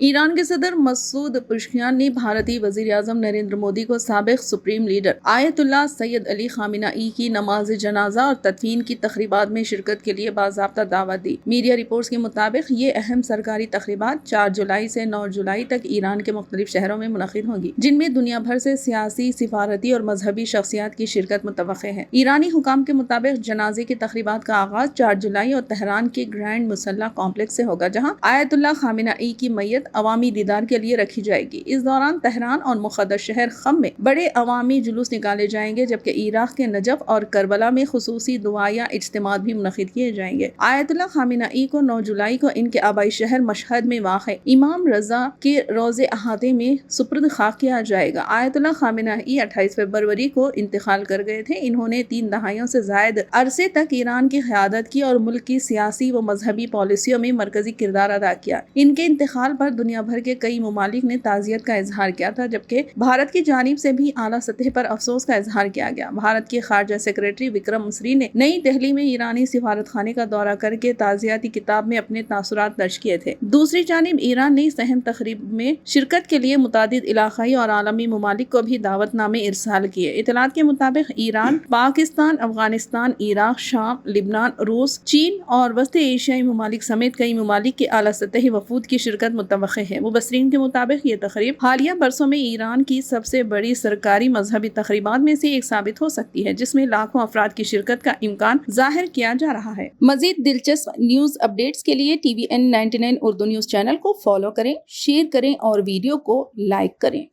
ایران کے صدر Masoud Pezeshkian نے بھارتی وزیر اعظم نریندر مودی کو سابق سپریم لیڈر آیت اللہ سید علی خامنہ ای کی نماز جنازہ اور تدفین کی تقریبات میں شرکت کے لیے باضابطہ دعوت دی۔ میڈیا رپورٹس کے مطابق یہ اہم سرکاری تقریبات 4 جولائی سے 9 جولائی تک ایران کے مختلف شہروں میں منعقد ہوں گی، جن میں دنیا بھر سے سیاسی، سفارتی اور مذہبی شخصیات کی شرکت متوقع ہے۔ ایرانی حکام کے مطابق جنازے کی تقریبات کا آغاز 4 جولائی اور تہران کے گرینڈ مسلح کمپلیکس سے ہوگا، جہاں آیت اللہ خامنہ ای کی میت عوامی دیدار کے لیے رکھی جائے گی۔ اس دوران تہران اور مقدس شہر خم میں بڑے عوامی جلوس نکالے جائیں گے، جبکہ عراق کے نجف اور کربلا میں خصوصی دعائیہ اجتماعات بھی منعقد کیے جائیں گے۔ آیت اللہ خامنہ ای کو 9 جولائی کو ان کے آبائی شہر مشہد میں واقع امام رضا کے روضہ احاطے میں سپرد خاک کیا جائے گا۔ آیت اللہ خامنہ ای 28 فروری کو انتقال کر گئے تھے۔ انہوں نے 3 دہائیوں سے زائد عرصے تک ایران کی قیادت کی اور ملک کی سیاسی و مذہبی پالیسیوں میں مرکزی کردار ادا کیا۔ ان کے انتقال پر دنیا بھر کے کئی ممالک نے تعزیت کا اظہار کیا تھا، جبکہ بھارت کی جانب سے بھی اعلیٰ سطح پر افسوس کا اظہار کیا گیا۔ بھارت کے خارجہ سیکریٹری وکرم مسری نے نئی دہلی میں ایرانی سفارت خانے کا دورہ کر کے تعزیتی کتاب میں اپنے تاثرات درج کیے تھے۔ دوسری جانب ایران نے اس اہم تقریب میں شرکت کے لیے متعدد علاقائی اور عالمی ممالک کو بھی دعوت نامے ارسال کیے۔ اطلاعات کے مطابق ایران، پاکستان، افغانستان، عراق، شام، لبنان، روس، چین اور وسط ایشیائی ممالک سمیت کئی ممالک کے اعلیٰ سطحی وفود کی شرکت متوقع ہے۔ مبصرین کے مطابق یہ تقریب حالیہ برسوں میں ایران کی سب سے بڑی سرکاری مذہبی تقریبات میں سے ایک ثابت ہو سکتی ہے، جس میں لاکھوں افراد کی شرکت کا امکان ظاہر کیا جا رہا ہے۔ مزید دلچسپ نیوز اپڈیٹس کے لیے TVN 99 اردو نیوز چینل کو فالو کریں، شیئر کریں اور ویڈیو کو لائک کریں۔